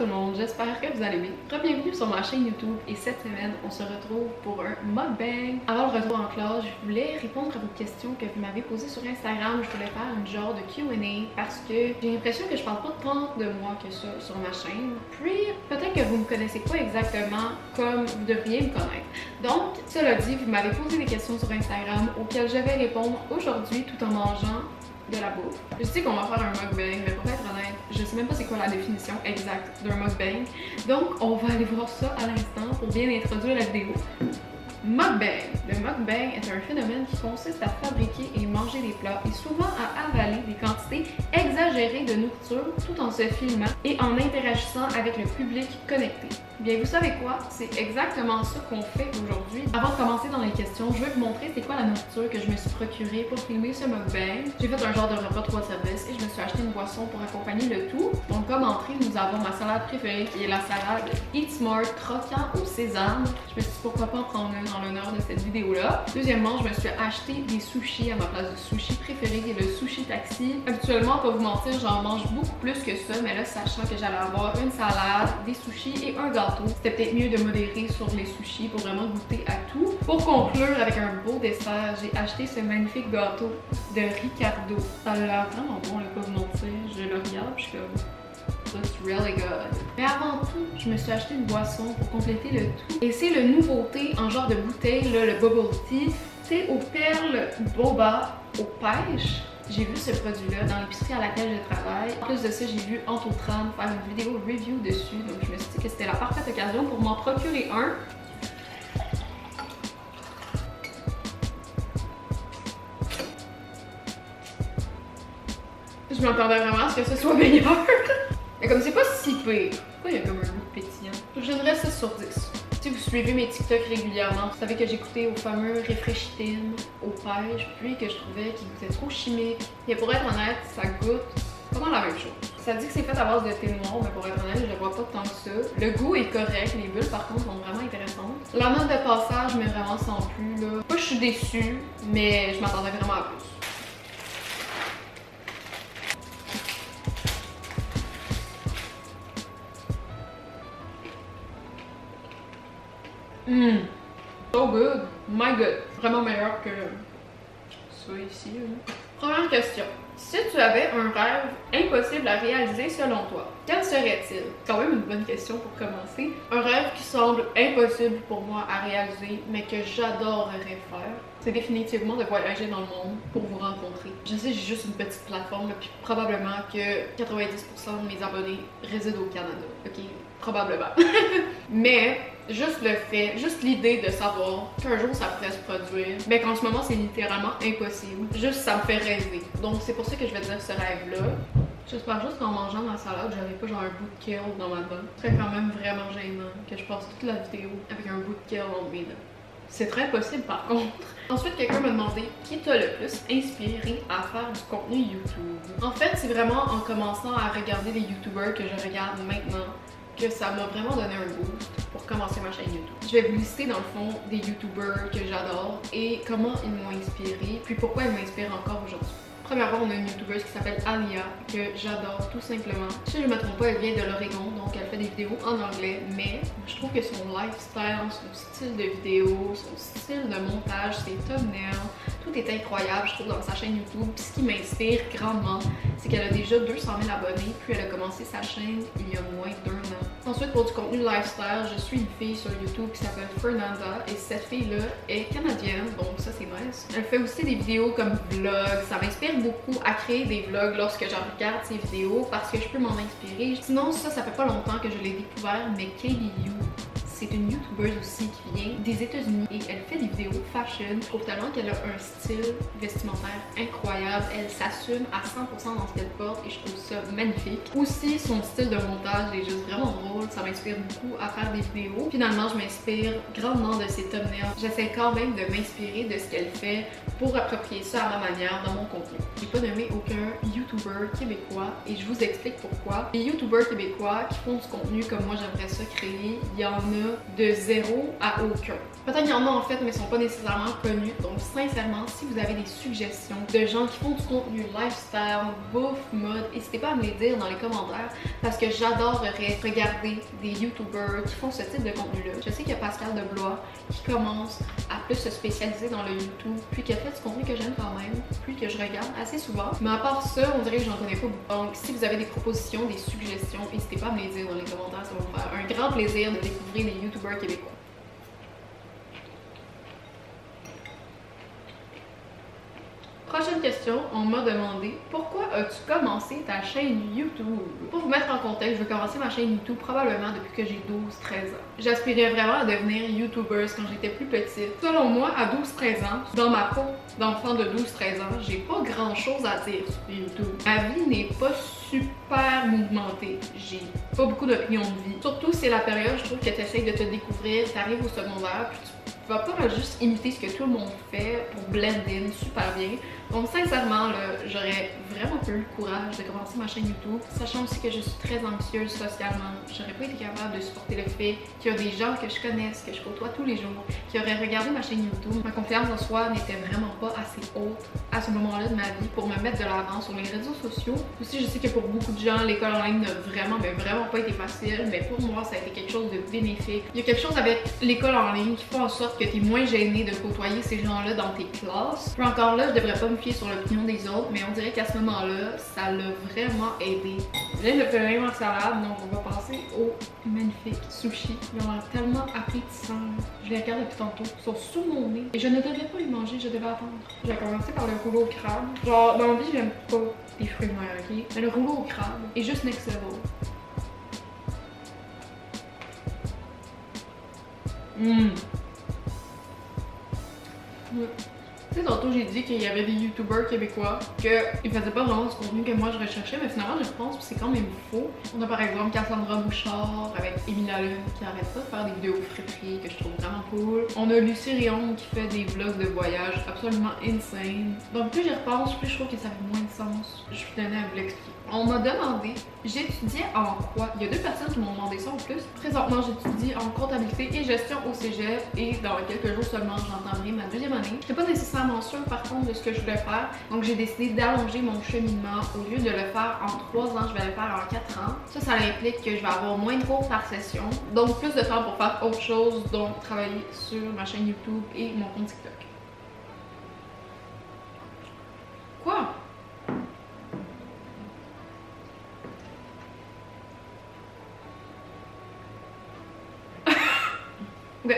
tout le monde, j'espère que vous allez bien. Bienvenue sur ma chaîne YouTube et cette semaine, on se retrouve pour un mukbang. Avant le retour en classe, je voulais répondre à vos questions que vous m'avez posées sur Instagram. Je voulais faire une genre de Q&A parce que j'ai l'impression que je parle pas tant de moi que ça sur ma chaîne. Puis peut-être que vous me connaissez pas exactement comme vous devriez me connaître. Donc, cela dit, vous m'avez posé des questions sur Instagram auxquelles je vais répondre aujourd'hui tout en mangeant de la bouffe. Je sais qu'on va faire un mukbang, mais pour être honnête, je sais même pas c'est quoi la définition exacte d'un mukbang. Donc, on va aller voir ça à l'instant pour bien introduire la vidéo. Mukbang. Le mukbang est un phénomène qui consiste à fabriquer et manger des plats et souvent à avaler des quantités exagérées de nourriture tout en se filmant et en interagissant avec le public connecté. Bien, vous savez quoi? C'est exactement ça qu'on fait aujourd'hui. Avant de commencer dans les questions, je vais vous montrer c'est quoi la nourriture que je me suis procurée pour filmer ce mukbang. J'ai fait un genre de repas 3 services et je me suis acheté une boisson pour accompagner le tout. Donc, comme entrée, nous avons ma salade préférée qui est la salade Eat Smart croquant au sésame. Je me suis dit pourquoi pas en prendre une dans l'honneur de cette vidéo-là. Deuxièmement, je me suis acheté des sushis à ma place de sushi préféré qui est le sushi taxi. Habituellement, pas vous mentir, j'en mange beaucoup plus que ça, mais là, sachant que j'allais avoir une salade, des sushis et un gâteau, c'était peut-être mieux de modérer sur les sushis pour vraiment goûter à tout. Pour conclure avec un beau dessert, j'ai acheté ce magnifique gâteau de Ricardo. Ça a l'air vraiment bon, le pas vous mentir. Je le regarde, je suis comme looks really good. Mais avant tout, je me suis acheté une boisson pour compléter le tout. Et c'est le nouveauté en genre de bouteille, là, le bubble tea. C'est aux perles boba aux pêches. J'ai vu ce produit-là dans l'épicerie à laquelle je travaille. En plus de ça, j'ai vu Antotran faire une vidéo review dessus. Donc je me suis dit que c'était la parfaite occasion pour m'en procurer un. Je m'attendais vraiment à ce que ce soit meilleur. Mais comme c'est pas si pire, pourquoi il y a comme un goût pétillant? Je donnerais 6 sur 10. Si vous suivez mes TikTok régulièrement, vous savez que j'écoutais au fameux Refreshitine, aux pêches, puis que je trouvais qu'il goûtait trop chimique. Et pour être honnête, ça goûte vraiment la même chose. Ça dit que c'est fait à base de thé noir, mais pour être honnête, je le vois pas tant que ça. Le goût est correct, les bulles par contre sont vraiment intéressantes. La note de passage, mais vraiment sans plus là. Moi je suis déçue, mais je m'attendais vraiment à plus. So good. My god. Vraiment meilleur que ça ici. Première question. Si tu avais un rêve impossible à réaliser selon toi, quel serait-il? Quand même une bonne question pour commencer. Un rêve qui semble impossible pour moi à réaliser, mais que j'adorerais faire, c'est définitivement de voyager dans le monde pour vous rencontrer. Je sais, j'ai juste une petite plateforme, là, puis probablement que 90% de mes abonnés résident au Canada. Ok? Probablement. Mais juste le fait, juste l'idée de savoir qu'un jour ça pourrait se produire, mais qu'en ce moment c'est littéralement impossible. Juste ça me fait rêver. Donc c'est pour ça que je vais dire ce rêve-là. J'espère juste qu'en mangeant ma salade, j'aurai pas genre un bout de kale dans ma dent. Ce serait quand même vraiment gênant que je passe toute la vidéo avec un bout de kale entre mes dents. C'est très possible par contre. Ensuite, quelqu'un m'a demandé qui t'a le plus inspiré à faire du contenu YouTube. En fait, c'est vraiment en commençant à regarder les YouTubers que je regarde maintenant que ça m'a vraiment donné un boost pour commencer ma chaîne YouTube. Je vais vous lister dans le fond des YouTubers que j'adore et comment ils m'ont inspiré, puis pourquoi ils m'inspirent encore aujourd'hui. Premièrement, on a une YouTubeuse qui s'appelle Alia, que j'adore tout simplement. Si je ne me trompe pas, elle vient de l'Oregon, donc elle fait des vidéos en anglais, mais je trouve que son lifestyle, son style de vidéo, son style de montage, ses thumbnails, tout est incroyable, je trouve, dans sa chaîne YouTube. Puis ce qui m'inspire grandement, c'est qu'elle a déjà 200 000 abonnés, puis elle a commencé sa chaîne il y a moins d'1 an. Ensuite, pour du contenu lifestyle, je suis une fille sur YouTube qui s'appelle Fernanda, et cette fille-là est canadienne, donc ça c'est nice. Elle fait aussi des vidéos comme vlogs, ça m'inspire beaucoup à créer des vlogs lorsque je regarde ces vidéos parce que je peux m'en inspirer. Sinon, ça fait pas longtemps que je l'ai découvert, mais KBU, c'est une YouTubeuse aussi qui vient des États-Unis et elle fait des vidéos fashion. Je trouve tellement qu'elle a un style vestimentaire incroyable. Elle s'assume à 100% dans ce qu'elle porte et je trouve ça magnifique. Aussi, son style de montage est juste vraiment drôle. Ça m'inspire beaucoup à faire des vidéos. Finalement, je m'inspire grandement de ses thumbnails. J'essaie quand même de m'inspirer de ce qu'elle fait pour approprier ça à ma manière dans mon contenu. J'ai pas nommé aucun YouTuber québécois et je vous explique pourquoi. Les YouTubers québécois qui font du contenu comme moi j'aimerais ça créer, il y en a de 0 à aucun. Peut-être qu'il y en a en fait, mais ils sont pas nécessairement connus. Donc sincèrement, si vous avez des suggestions de gens qui font du contenu lifestyle, bouffe, mode, n'hésitez pas à me les dire dans les commentaires parce que j'adorerais regarder des YouTubers qui font ce type de contenu-là. Je sais qu'il y a Pascal de Blois qui commence à plus se spécialiser dans le YouTube, puis qui a fait du contenu que j'aime quand même, puis que je regarde assez souvent. Mais à part ça, on dirait que j'en connais pas beaucoup. Donc si vous avez des propositions, des suggestions, n'hésitez pas à me les dire dans les commentaires, ça va me faire un grand plaisir de découvrir des YouTubers québécois. Prochaine question, on m'a demandé pourquoi as-tu commencé ta chaîne YouTube? Pour vous mettre en contexte, je veux commencer ma chaîne YouTube probablement depuis que j'ai 12-13 ans. J'aspirais vraiment à devenir YouTuber quand j'étais plus petite. Selon moi, à 12-13 ans, dans ma peau d'enfant de 12-13 ans, j'ai pas grand chose à dire sur YouTube. Ma vie n'est pas super mouvementée. J'ai pas beaucoup d'opinions de vie. Surtout c'est la période, je trouve que tu essaies de te découvrir, tu arrives au secondaire, puis tu vas pas juste imiter ce que tout le monde fait pour blend in super bien. Donc sincèrement, j'aurais vraiment peu le courage de commencer ma chaîne YouTube, sachant aussi que je suis très anxieuse socialement. J'aurais pas été capable de supporter le fait qu'il y a des gens que je connaisse, que je côtoie tous les jours, qui auraient regardé ma chaîne YouTube. Ma confiance en soi n'était vraiment pas assez haute à ce moment-là de ma vie pour me mettre de l'avant sur les réseaux sociaux. Aussi, je sais que pour beaucoup de gens, l'école en ligne n'a vraiment pas été facile, mais pour moi, ça a été quelque chose de bénéfique. Il y a quelque chose avec l'école en ligne qui fait en sorte que tu es moins gêné de côtoyer ces gens-là dans tes classes. Puis encore là, je devrais pas me fier sur l'opinion des autres, mais on dirait qu'à ce moment-là, ça l'a vraiment aidé. Je viens de faire ma salade, donc on va passer au magnifique sushi. Ils ont l'air tellement appétissants. Je les regarde depuis tantôt. Ils sont sous mon nez. Et je ne devrais pas les manger, je devais attendre. Je vais commencer par le rouleau au crabe. Genre, dans la vie, j'aime pas les fruits de mer, ok? Mais le rouleau au crabe est juste next level. Tu sais, tantôt j'ai dit qu'il y avait des YouTubers québécois qu'ils faisaient pas vraiment du contenu que moi je recherchais, mais finalement je pense que c'est quand même faux. On a par exemple Cassandra Bouchard avec Emilia Lune qui arrête pas de faire des vidéos friperies que je trouve vraiment cool. On a Lucie Rion qui fait des vlogs de voyage absolument insane. Donc plus j'y repense, plus je trouve que ça fait moins de sens. Je suis tenue à vous l'expliquer. On m'a demandé, j'étudiais en quoi? Il y a deux personnes qui m'ont demandé ça en plus. Présentement, j'étudie en comptabilité et gestion au cégep et dans quelques jours seulement, j'entendrai ma deuxième année. Je n'étais pas nécessairement sûre par contre de ce que je voulais faire, donc j'ai décidé d'allonger mon cheminement. Au lieu de le faire en 3 ans, je vais le faire en 4 ans. Ça implique que je vais avoir moins de cours par session, donc plus de temps pour faire autre chose, donc travailler sur ma chaîne YouTube et mon compte TikTok. Quoi? Ok.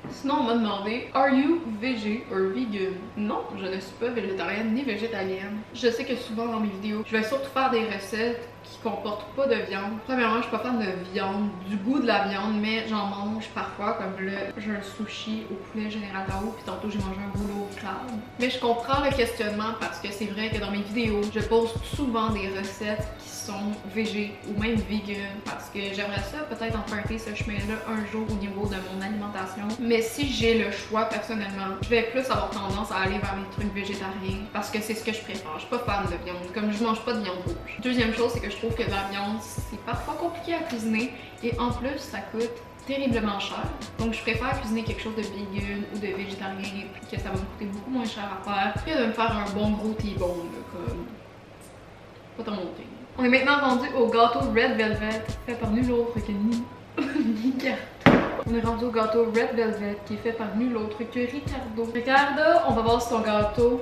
Sinon, on m'a demandé Are you végé or vegan? Non, je ne suis pas végétarienne ni végétalienne. Je sais que souvent dans mes vidéos, je vais surtout faire des recettes qui comportent pas de viande. Premièrement, je suis pas fan de viande, du goût de la viande, mais j'en mange parfois, comme là, j'ai un sushi au poulet Général Tao, puis tantôt j'ai mangé un rouleau au crabe. Mais je comprends le questionnement parce que c'est vrai que dans mes vidéos, je poste souvent des recettes qui sont végé ou même vegan parce que j'aimerais ça peut-être emprunter ce chemin-là un jour au niveau de mon alimentation. Mais si j'ai le choix personnellement, je vais plus avoir tendance à aller vers les trucs végétariens parce que c'est ce que je préfère. Je suis pas fan de viande, comme je mange pas de viande rouge. Deuxième chose, c'est que je trouve que la viande, c'est parfois compliqué à cuisiner et en plus, ça coûte terriblement cher. Donc je préfère cuisiner quelque chose de vegan ou de végétarien puis que ça va me coûter beaucoup moins cher à faire que de me faire un bon gros T-bone, comme pas tant monter. On est maintenant rendu au gâteau Red Velvet fait par nul autre que Ricardo. On est rendu au gâteau Red Velvet qui est fait par nul autre que Ricardo. Ricardo, on va voir si ton gâteau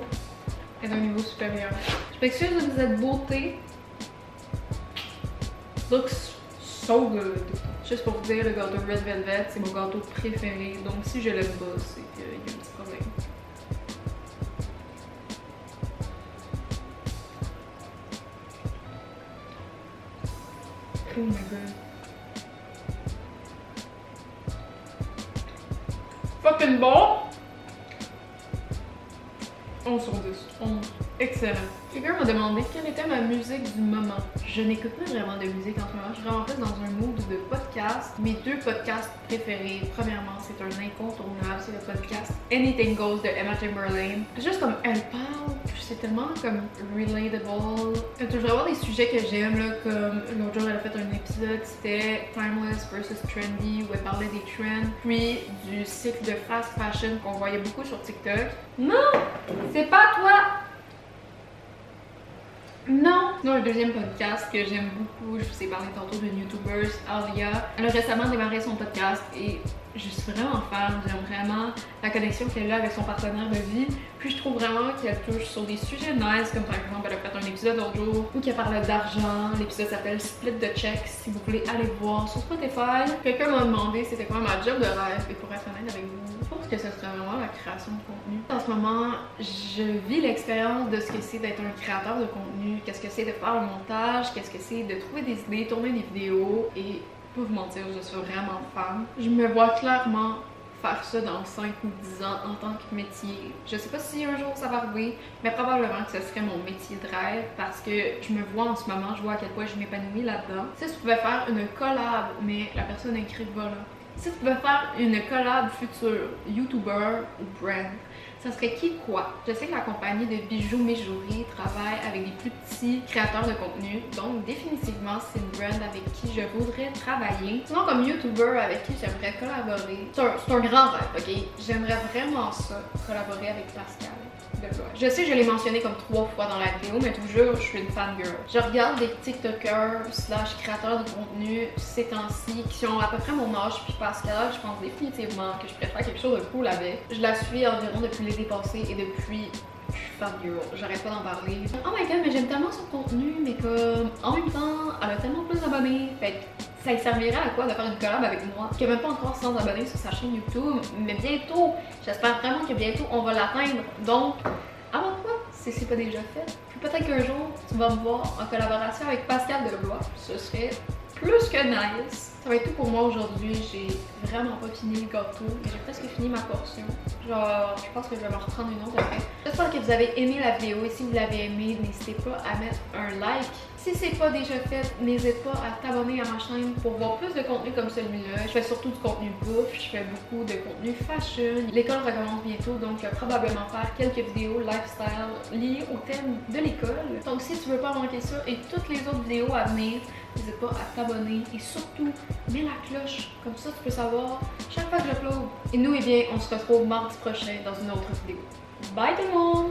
est d'un niveau supérieur. Je m'excuse de cette beauté. Looks so good. Juste pour vous dire, le gâteau Red Velvet, c'est mon gâteau préféré. Donc si je l'aime pas, c'est qu'il y a un petit problème. Oh my god. Fucking bon! 11 sur 10. 11. Excellent. Quelqu'un m'a demandé quelle était ma musique du moment. Je n'écoute pas vraiment de musique en ce moment. Je suis vraiment plus dans un mood de podcast. Mes deux podcasts préférés, premièrement, c'est un incontournable, c'est le podcast Anything Goes de Emma Chamberlain. Juste comme elle parle, c'est tellement comme relatable. Il y a toujours avoir des sujets que j'aime, là, comme l'autre jour elle a fait un épisode, c'était Timeless versus Trendy, où elle parlait des trends, puis du cycle de fast fashion qu'on voyait beaucoup sur TikTok. Non! C'est pas toi! Non! Sinon, un deuxième podcast que j'aime beaucoup, je vous ai parlé tantôt d'une YouTuber, Alia. Elle a récemment démarré son podcast et je suis vraiment fan, j'aime vraiment la connexion qu'elle a avec son partenaire de vie. Puis je trouve vraiment qu'elle touche sur des sujets nice, comme par exemple, elle a fait un épisode l'autre jour où elle parlait d'argent. L'épisode s'appelle Split the Check, si vous voulez aller voir sur Spotify. Quelqu'un m'a demandé c'était quoi ma job de rêve, et pour être honnête avec vous, je pense que ce serait vraiment la création de contenu. En ce moment, je vis l'expérience de ce que c'est d'être un créateur de contenu, qu'est-ce que c'est de faire le montage, qu'est-ce que c'est de trouver des idées, tourner des vidéos, et pour vous mentir, je suis vraiment fan. Je me vois clairement faire ça dans 5 ou 10 ans en tant que métier. Je sais pas si un jour ça va arriver, mais probablement que ce serait mon métier de rêve parce que je me vois en ce moment, je vois à quel point je m'épanouis là-dedans. Si tu pouvais faire une collab, mais la personne écrit voilà. Si tu pouvais faire une collab future, YouTuber ou brand, ça serait qui quoi? Je sais que la compagnie de bijoux Méjouri travaille avec des plus petits créateurs de contenu, donc définitivement c'est une brand avec qui je voudrais travailler. Sinon comme YouTuber avec qui j'aimerais collaborer, c'est un grand rêve, ok? J'aimerais vraiment ça, collaborer avec Pascal. Je sais que je l'ai mentionné comme 3 fois dans la vidéo, mais toujours je suis une fangirl. Je regarde des TikTokers / créateurs de contenu ces temps-ci qui ont à peu près mon âge, puis Pascal, je pense définitivement que je préfère quelque chose de cool avec. Je la suis environ depuis l'été passé et depuis je suis fangirl, j'arrête pas d'en parler. Oh my god, mais j'aime tellement son contenu, mais comme en même temps, elle a tellement plus d'abonnés, fait que ça lui servirait à quoi de faire une collab avec moi qui a même pas encore 100 abonnés sur sa chaîne YouTube, mais bientôt, j'espère vraiment que bientôt on va l'atteindre. Donc, abonne-toi si c'est pas déjà fait. Puis peut-être qu'un jour, tu vas me voir en collaboration avec Pascal Deblois. Ce serait plus que nice. Ça va être tout pour moi aujourd'hui. J'ai vraiment pas fini le gâteau, mais j'ai presque fini ma portion. Genre, je pense que je vais m'en reprendre une autre après. J'espère que vous avez aimé la vidéo et si vous l'avez aimé, n'hésitez pas à mettre un like. Si c'est pas déjà fait, n'hésite pas à t'abonner à ma chaîne pour voir plus de contenu comme celui-là. Je fais surtout du contenu bouffe, je fais beaucoup de contenu fashion. L'école recommence bientôt, donc je vais probablement faire quelques vidéos lifestyle liées au thème de l'école. Donc si tu veux pas manquer ça et toutes les autres vidéos à venir, n'hésite pas à t'abonner et surtout, mets la cloche. Comme ça, tu peux savoir chaque fois que j'upload. Et nous, eh bien, on se retrouve mardi prochain dans une autre vidéo. Bye tout le monde!